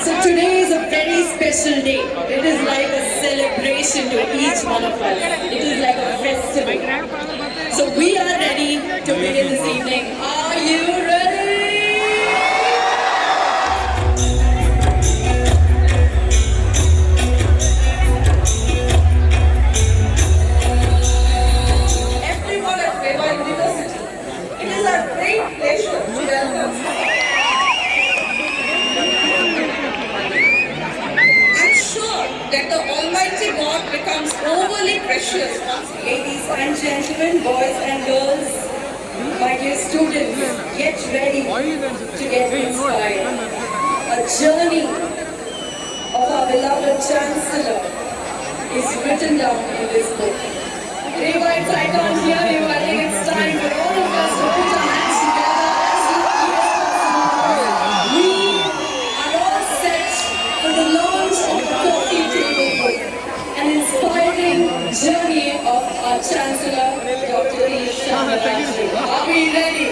So today is a very special day. It is like a celebration to each one of us. It is like a festival. So we are ready to begin this evening. Are you ready? Everyone at Reva University, it is our great pleasure to welcome. That the Almighty God becomes overly precious once, ladies and gentlemen, boys and girls, my dear students, get ready to get inspired. A journey of our beloved Chancellor is written down in this book. Reva, I can't hear you. I think it's time for all of us to put our hands together as deeply as possible. We are all set for the launch of the coffee table book, an inspiring journey of our Chancellor, Dr. E. Shyama Raju. Are we ready?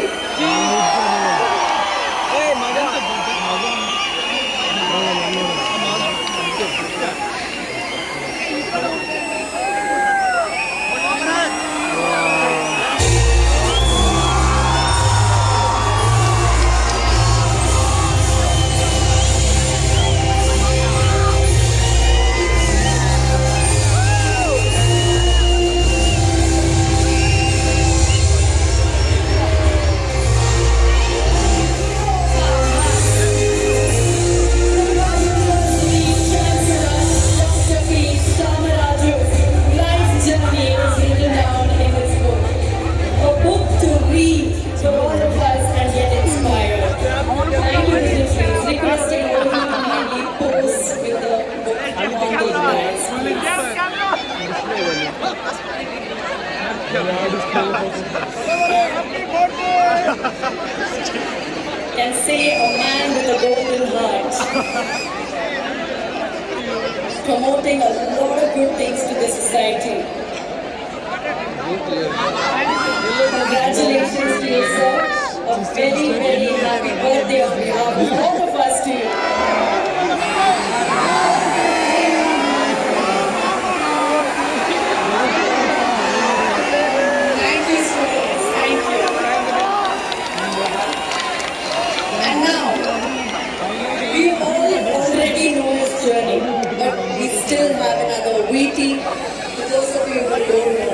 Can say a man with a golden heart, promoting a lot of good things to the society. Congratulations to you, sir. A very, very happy birthday on behalf of all of us to you. Still have another waiting for those of you who don't know.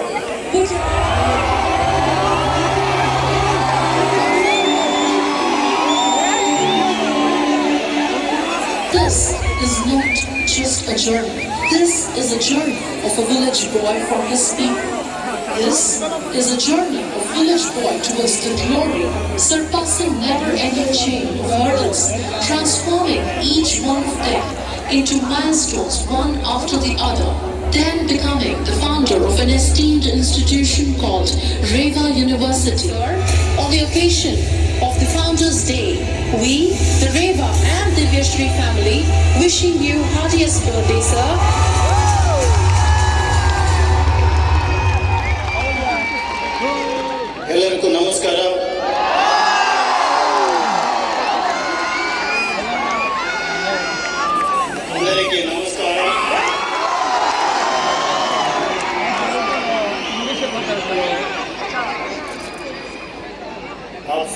This is not just a journey. This is a journey of a village boy from his people. This is a journey of village boy towards the glory, surpassing never-ending chain of hurdles, transforming each one of them into milestones one after the other, then becoming the founder of an esteemed institution called Reva University. On the occasion of the Founders' Day, we, the Reva and the Divyashree family, wishing you heartiest birthday, sir. ಎಲ್ಲರಿಗೂ ನಮಸ್ಕಾರ. అందరికీ నమస్కారం.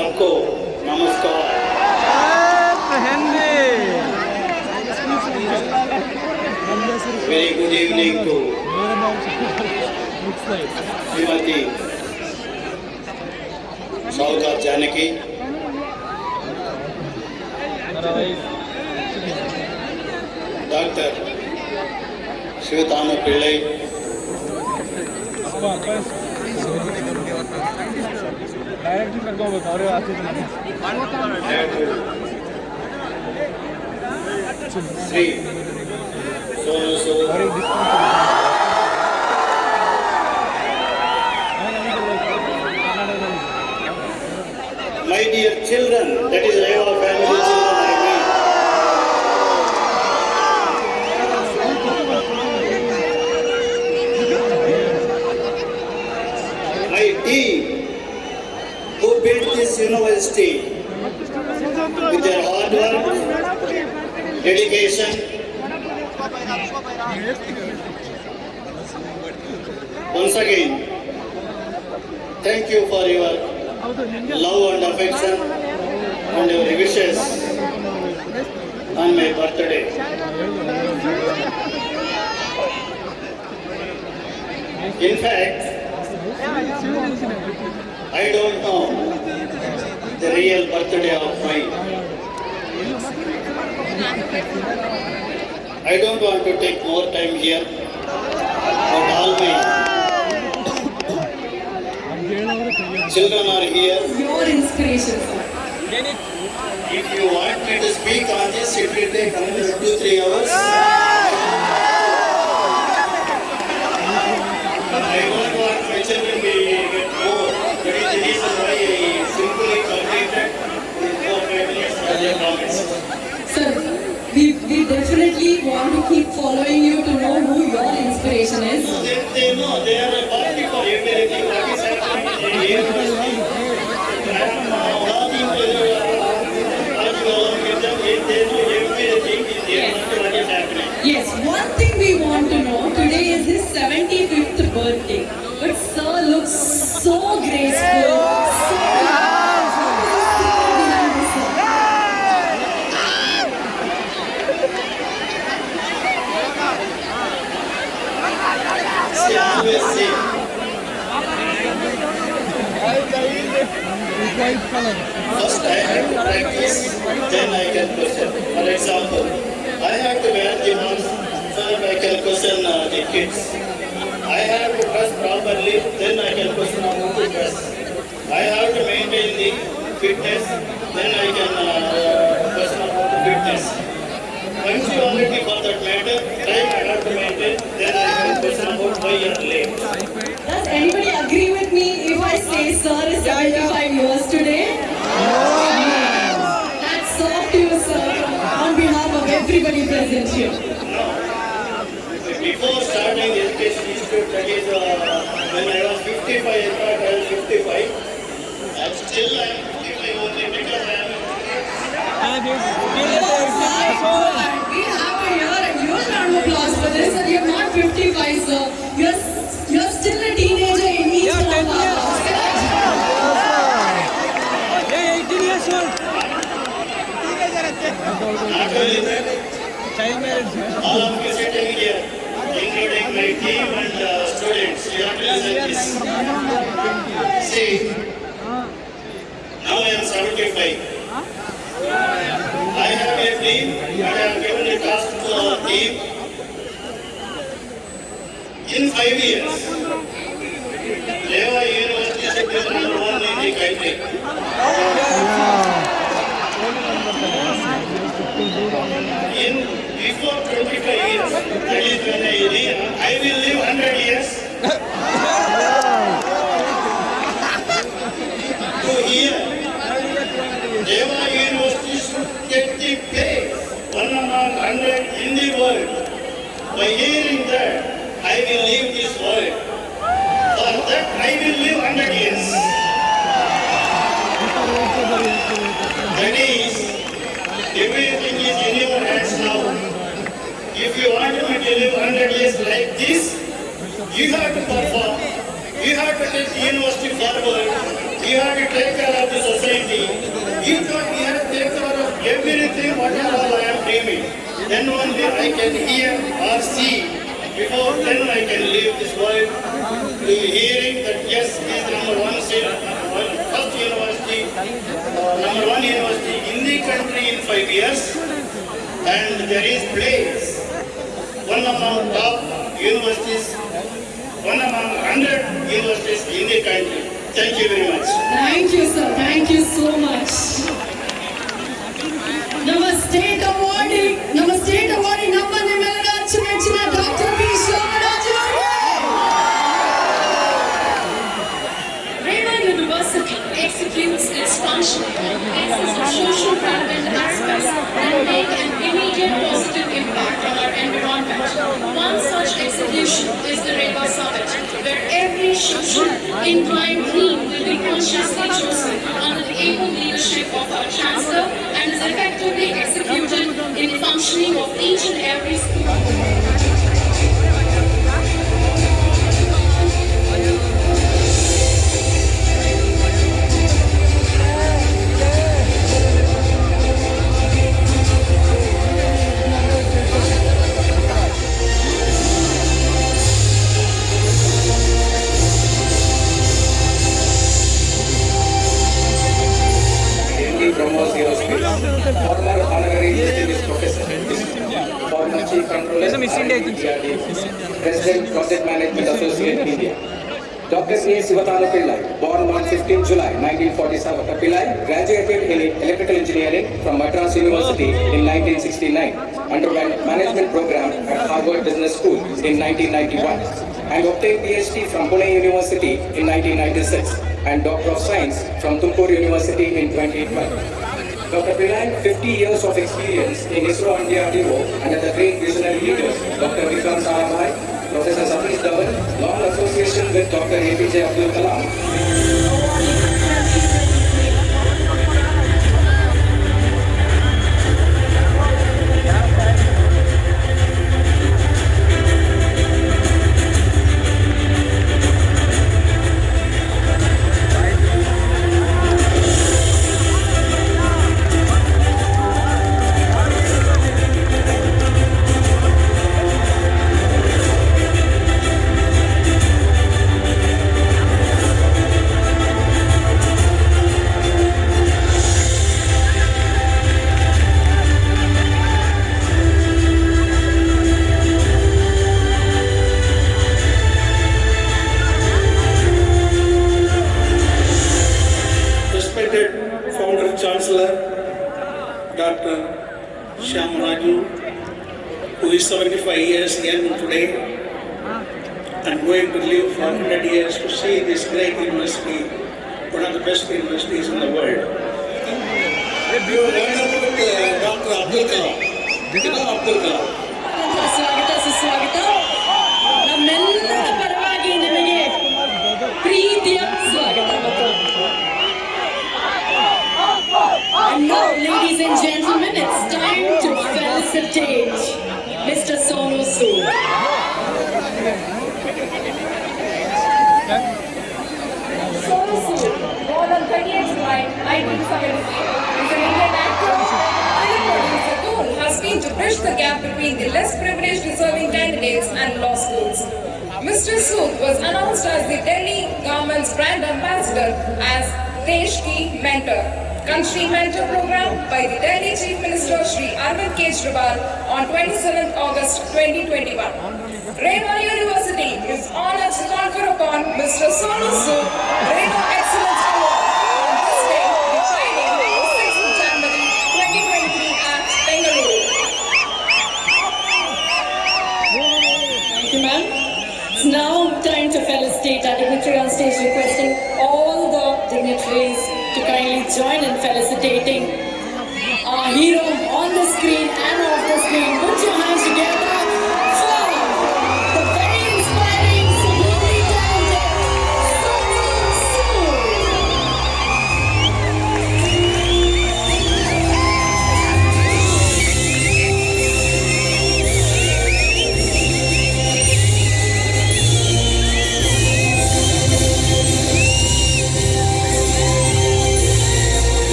सबको नमस्कार। Very good evening to Srimati Saukar Janaki, Dr. Shivatama Pillai, Sri Sonu Sood, my dear children, that is Reva family children I mean. My team who built this university with their hard work, dedication, once again, thank you for your love and affection and your wishes on my birthday. In fact, I don't know the real birthday of mine. I don't want to take more time here, but all my children are here. Your inspiration, sir. If you want me to speak on this, it will take another 2-3 hours. I don't want my children to get bored. That is the reason why I simply completed the 4-5 minutes earlier comments. Sir, we definitely want to keep following you to know who your inspiration is. No, they know, they are a party for everything what is happening in the university. I am working along with them, they know everything in the university what is happening. Yes, one thing we want to know, today is his 75th birthday. But sir looks so graceful, so behind this, sir. They always say, first I have to practice, then I can question. For example, I have to wear the mask so that I can question the kids. I have to dress properly, then I can question how to dress. I have to maintain the fitness, then I can question about the fitness. Punctuality for that matter, time I have to maintain, then I can question about why you are late. Does anybody agree with me if I say sir is 75 years today? Hats off to you, sir, on behalf of everybody present here. Before starting the education institute, that is when I was 55, I thought I was 55. And still I am 55 only because I am We have to hear a huge round of applause for this, sir. You're not 55, sir. You're still a teenager in each one of us. not only that, all of you sitting here, including my team and students, you have to listen this. See, now I am 75. I have a team and I have given a task to our team. In 5 years, Reva University should be the number one in the country. Before 25 years, that is when I will live 100 years. To hear, Reva University should get the place 1 among 100 in the world. By hearing that, I will leave this world. For that, I will live 100 years. That is, everything is in your hands now. If you want me to live 100 years like this, you have to perform. You have to take the university forward. We have to take care of the society. If not, we have to take care of everything, whatever I am dreaming. Then only I can hear or see. Before then I can leave this world to hearing that yes, he is number one state, first university, number one university in the country in 5 years. And there is place, one among top universities, one among 100 universities in the country. Thank you very much. Thank you, sir. Thank you so much. Namaste, awardee, number Nimelga Chimechina, Dr. P. Shomaraju. Raymond University executes its function on the basis of social relevant aspects that make an immediate positive impact on our environment. One such execution is the Reba Summit, where every social inclined theme will be consciously chosen under the able leadership of our Chancellor and is effectively executed in functioning of each and every school. Brahmos Aerospace, former honorary distinguished professor, former chief controller, President Project Management Associate India. Dr. A. Sivatana Pillai, born on 15 July 1947. Dr. Pillai graduated in electrical engineering from Madras University in 1969, underwent management program at Harvard Business School in 1991, and obtained PhD from Pune University in 1996 and Doctor of Science from Tumakuru University in 2012. Dr. Pillai, 50 years of experience in ISRO and DRDO under the great visionary leaders, Dr. Vikram Sarabhai, Professor Satish Dhawan, long association with Dr. APJ Abdul Kalam. Dr. Shomaraju, who is 75 years young today and going to live for 100 years to see this great university, one of the best universities in the world. You heard about Dr. Abdul Kalam. You know Abdul Kalam. ಸ್ವಾಗತ ಸುಸ್ವಾಗತ. ನಮ್ಮೆಲ್ಲರ ಪರವಾಗಿ ನಿಮಗೆ ಪ್ರೀತಿಯ ಸ್ವಾಗತ. And now, ladies and gentlemen, it's time to felicitate Mr. Sonu Sood. Sonu Sood, born on 30th July 1973, is an Indian actor, film producer who has been to bridge the gap between the less privileged deserving candidates and law schools. Mr. Sood was announced as the Delhi government's brand ambassador as Desh Ki Mentor, Country Mentor Program by the Delhi Chief Minister Shri Arvind Kejriwal on 27th August 2021. Rema University is honored to confer upon Mr. Sonu Sood Rema Excellence Award on this day, the Friday, 6th January 2023 at Bengaluru. Thank you, ma'am. It's now time to felicitate our dignitary on stage, requesting all the dignitaries to kindly join in felicitating our hero on the screen and off the screen. Put your hands together for the very inspiring, supremely talented Sonu Sood.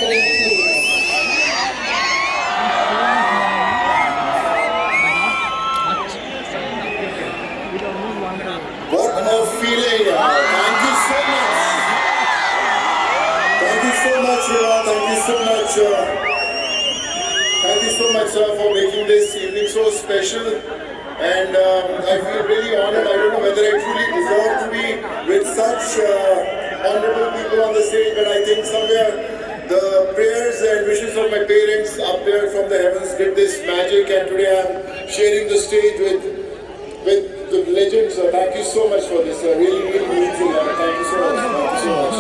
great place. What a feeling! Thank you so much. Thank you so much, Shiva. Thank you so much. Thank you so much, sir, for making this evening so special. And I feel really honored. I don't know whether I truly deserve to be with such honorable people on the stage, but I think somewhere the prayers and wishes of my parents up there from the heavens did this magic, and today I'm sharing the stage with the legends. Thank you so much for this. Really, really means a lot. Thank you so much. Thank you so much.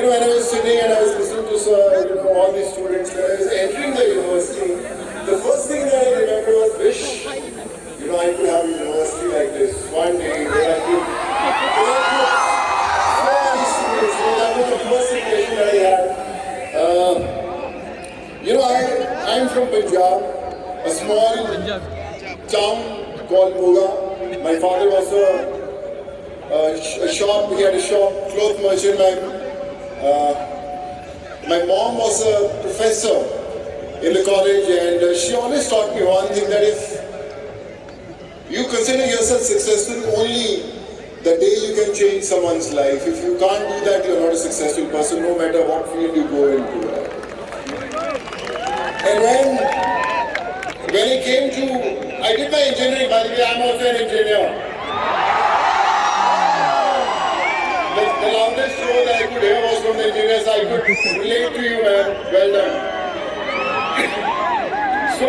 And when I was sitting and I was listening to all these students, when I was entering the university, the first thing that I remember was wish, I could have a university like this one day where I could so many students. That was the first impression that I had. I'm from Punjab, a small town called Moga. My father was a shop, he had a shop, cloth merchant. My mom was a professor in the college, and she always taught me one thing, that if you consider yourself successful only the day you can change someone's life. If you can't do that, you're not a successful person, no matter what field you go into. And when I came to, I did my engineering, by the way, I'm also an engineer. The loudest roar that I could hear was from the engineers. I could relate to you, man. Well done. So,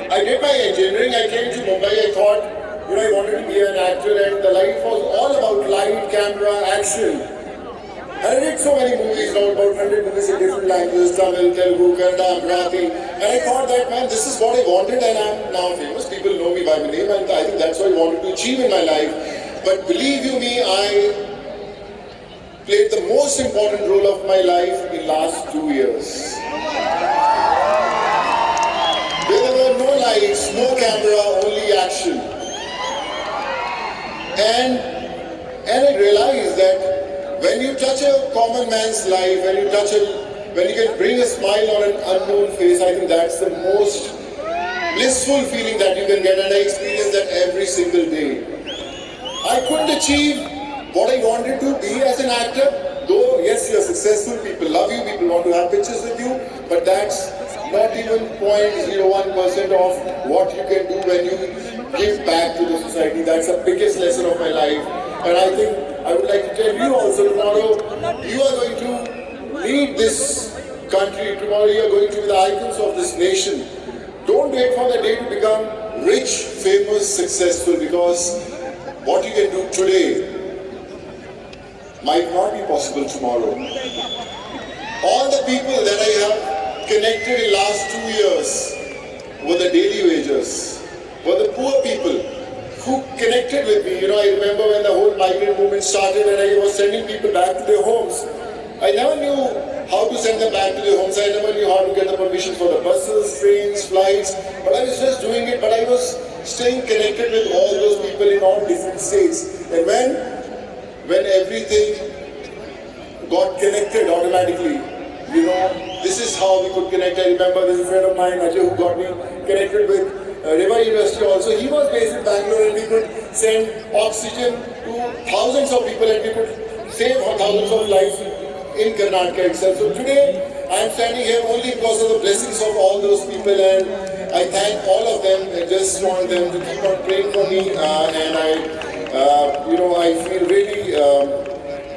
I did my engineering. I came to Mumbai. I thought, I wanted to be an actor, and the life was all about light, camera, action. And I did so many movies, about 100 movies in different languages, Tamil, Telugu, Kannada, Marathi. And I thought that, man, this is what I wanted, and I'm now famous. People know me by my name, and I think that's what I wanted to achieve in my life. But believe you me, I played the most important role of my life in last 2 years. There were no lights, no camera, only action. And I realized that when you touch a common man's life, when you can bring a smile on an unknown face, I think that's the most blissful feeling that you can get, and I experience that every single day. I couldn't achieve what I wanted to be as an actor, though yes, you're successful, people love you, people want to have pictures with you, but that's not even 0.01% of what you can do when you give back to the society. That's the biggest lesson of my life. And I think I would like to tell you also, tomorrow you are going to lead this country. Tomorrow you are going to be the icons of this nation. Don't wait for the day to become rich, famous, successful, because what you can do today might not be possible tomorrow. All the people that I have connected in last 2 years were the daily wagers, were the poor people who connected with me. I remember when the whole migrant movement started and I was sending people back to their homes. I never knew how to send them back to their homes. I never knew how to get the permission for the buses, trains, flights, but I was just doing it. But I was staying connected with all those people in all different states. And when everything got connected automatically, this is how we could connect. I remember there's a friend of mine, Ajay, who got me connected with River University also. He was based in Bangalore, and we could send oxygen to thousands of people, and we could save thousands of lives in Karnataka itself. So today, I am standing here only because of the blessings of all those people, and I thank all of them. I just want them to keep on praying for me, and I feel really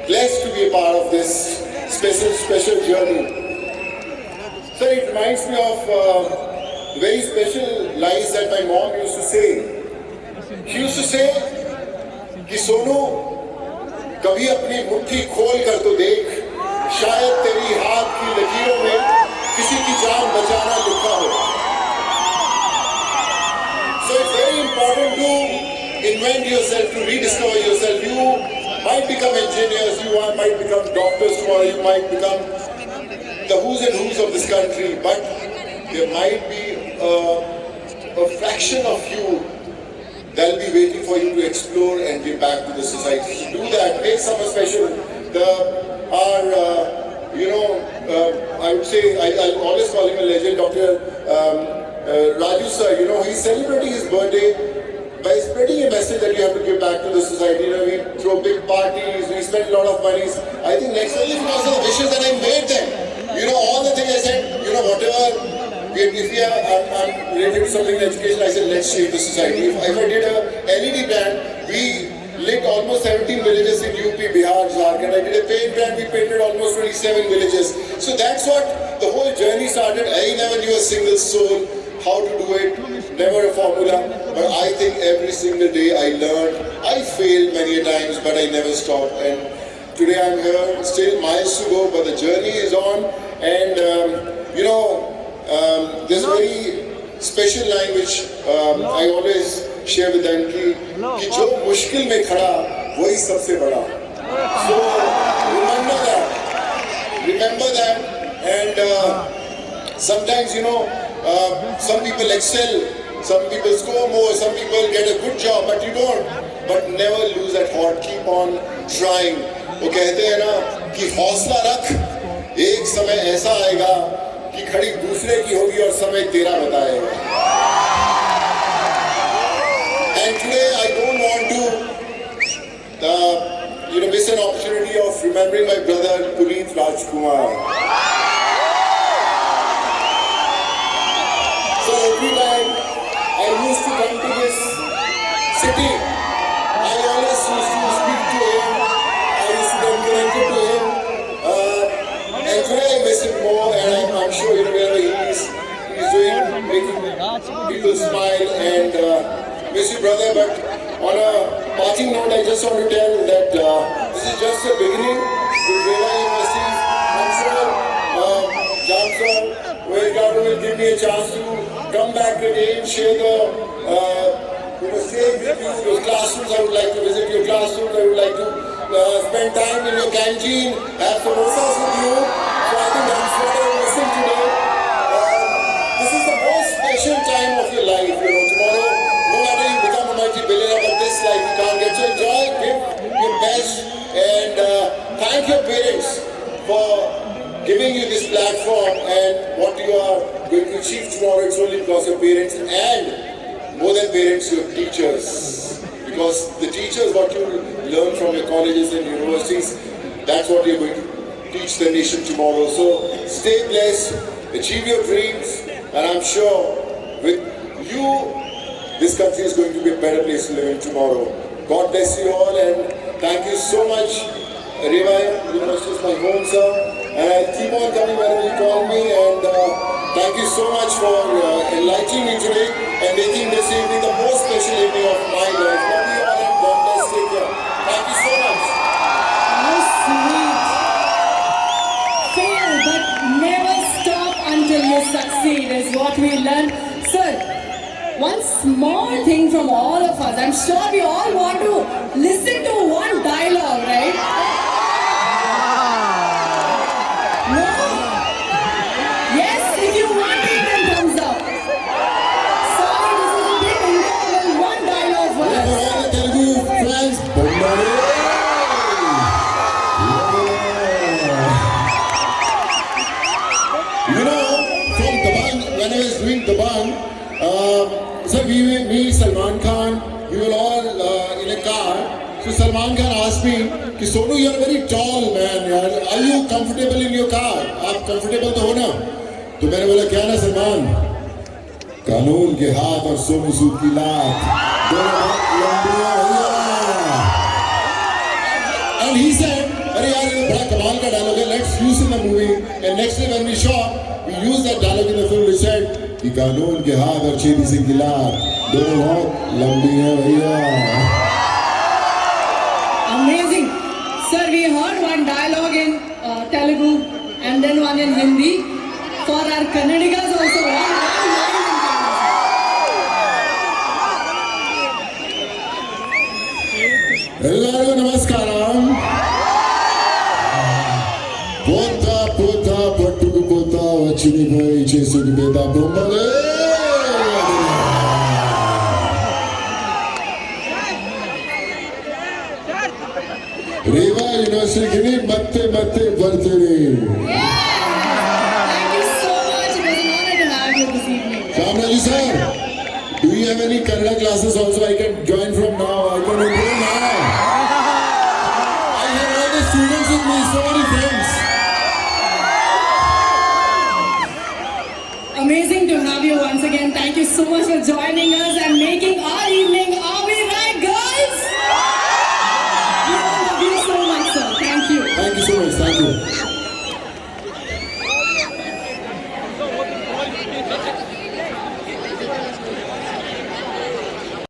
blessed to be a part of this special journey. So it reminds me of very special lines that my mom used to say. She used to say कि सोनू कभी अपनी मुट्ठी खोल कर तो देख, शायद तेरी हाथ की लकीरों में किसी की जान बचाना लिखा हो. So it's very important to invent yourself, to rediscover yourself. You might become engineers, you might become doctors tomorrow, you might become the who's and who's of this country, but there might be a fraction of you they'll be waiting for you to explore and give back to the society. To do that, make summer special. I would say, I'll always call him a legend, Dr. Raju sir, he's celebrating his birthday by spreading a message that you have to give back to the society. We throw big parties, we spend a lot of money. I think next only because of the wishes that I made them. All the things I said, whatever. If I'm related to something in education, I said, let's shape the society. If I did a LED brand, we lit almost 17 villages in UP, Bihar, Jharkhand. I did a paint brand, we painted almost 27 villages. So that's what the whole journey started. I never knew a single soul how to do it, never a formula. But I think every single day I learned. I failed many a times, but I never stopped. And today I'm here, still miles to go, but the journey is on. And there's a very special line which I always share with them कि जो मुश्किल में खड़ा वही सबसे बड़ा. So remember that, and sometimes some people excel, some people score more, some people get a good job, but you don't. But never lose that heart. Keep on trying. वो कहते हैं ना कि हौसला रख, एक समय ऐसा आएगा कि घड़ी दूसरे की होगी और समय तेरा बताएगा. And today I don't want to miss an opportunity of remembering my brother Puneet Rajkumar. So every time I used to come to this city, I always used to speak to him. I used to get connected to him. And today I miss him more, and I'm sure wherever he is, he's making people smile, and miss you, brother. But on a parting note, I just want to tell that this is just the beginning with Reva University. I'm sure Jamsar will give me a chance to come back again, share the stay with you. Your classrooms, I would like to visit your classrooms. I would like to spend time in your canteen, have samosas with you. So I think that's what I'm missing today. This is the most special time of your life. Tomorrow, no matter you become a multi-billionaire, but this life you can't get. So enjoy, give your best, and thank your parents for giving you this platform, and what you are going to achieve tomorrow. It's only because of parents, and more than parents, your teachers. Because the teachers, what you learn from your colleges and universities, that's what you're going to teach the nation tomorrow. So stay blessed, achieve your dreams, and I'm sure with you, this country is going to be a better place to live in tomorrow. God bless you all, and thank you so much. Reva University is my home, sir, and I'll keep on coming whenever you call me, and thank you so much for enlightening me today and making this evening the most special evening of my life. Love you all, and God bless. Take care. Thank you so much. How sweet. Fail, but never stop until you succeed is what we learned. Sir, one small thing from all of us. I'm sure we all want to listen to one dialogue, right? No? Yes, if you want it, then thumbs up. Sorry, this is a bit informal. One dialogue for us. all the Telugu fans, Bombay. From Daban, when I was doing Daban, so me, Salman Khan, we were all in a car. So Salman Khan asked me, कि Sonu, you are very tall man, यार. Are you comfortable in your car? आप comfortable तो हो ना? तो मैंने बोला क्या ना सलमान, कानून के हाथ और सोनू सूद की लात दोनों बहुत लंबी हैं. And he said, अरे यार ये बड़ा कमाल का डायलॉग है, let's use in the movie. And next day when we shot, we used that dialogue in the film. We said कि कानून के हाथ और छेदी सिंह की लात दोनों बहुत लंबी हैं भैया. Amazing. Sir, we heard one dialogue in Telugu and then one in Hindi. For our Kannadigas also, one line in Kannada. ಎಲ್ಲರಿಗೂ ನಮಸ್ಕಾರ. పోతా పోతా పట్టుకుపోతా వచ్చినిపోయి చేసుకు పేద బొమ్మలే. Reva University matte matte bartare. Thank you so much. It was an honor to have you this evening. Shamraji sir, do you have any Kannada classes also? I can join from now. I can enroll now. I have all the students with me, so many friends. Amazing to have you once again. Thank you so much for joining us and making our evening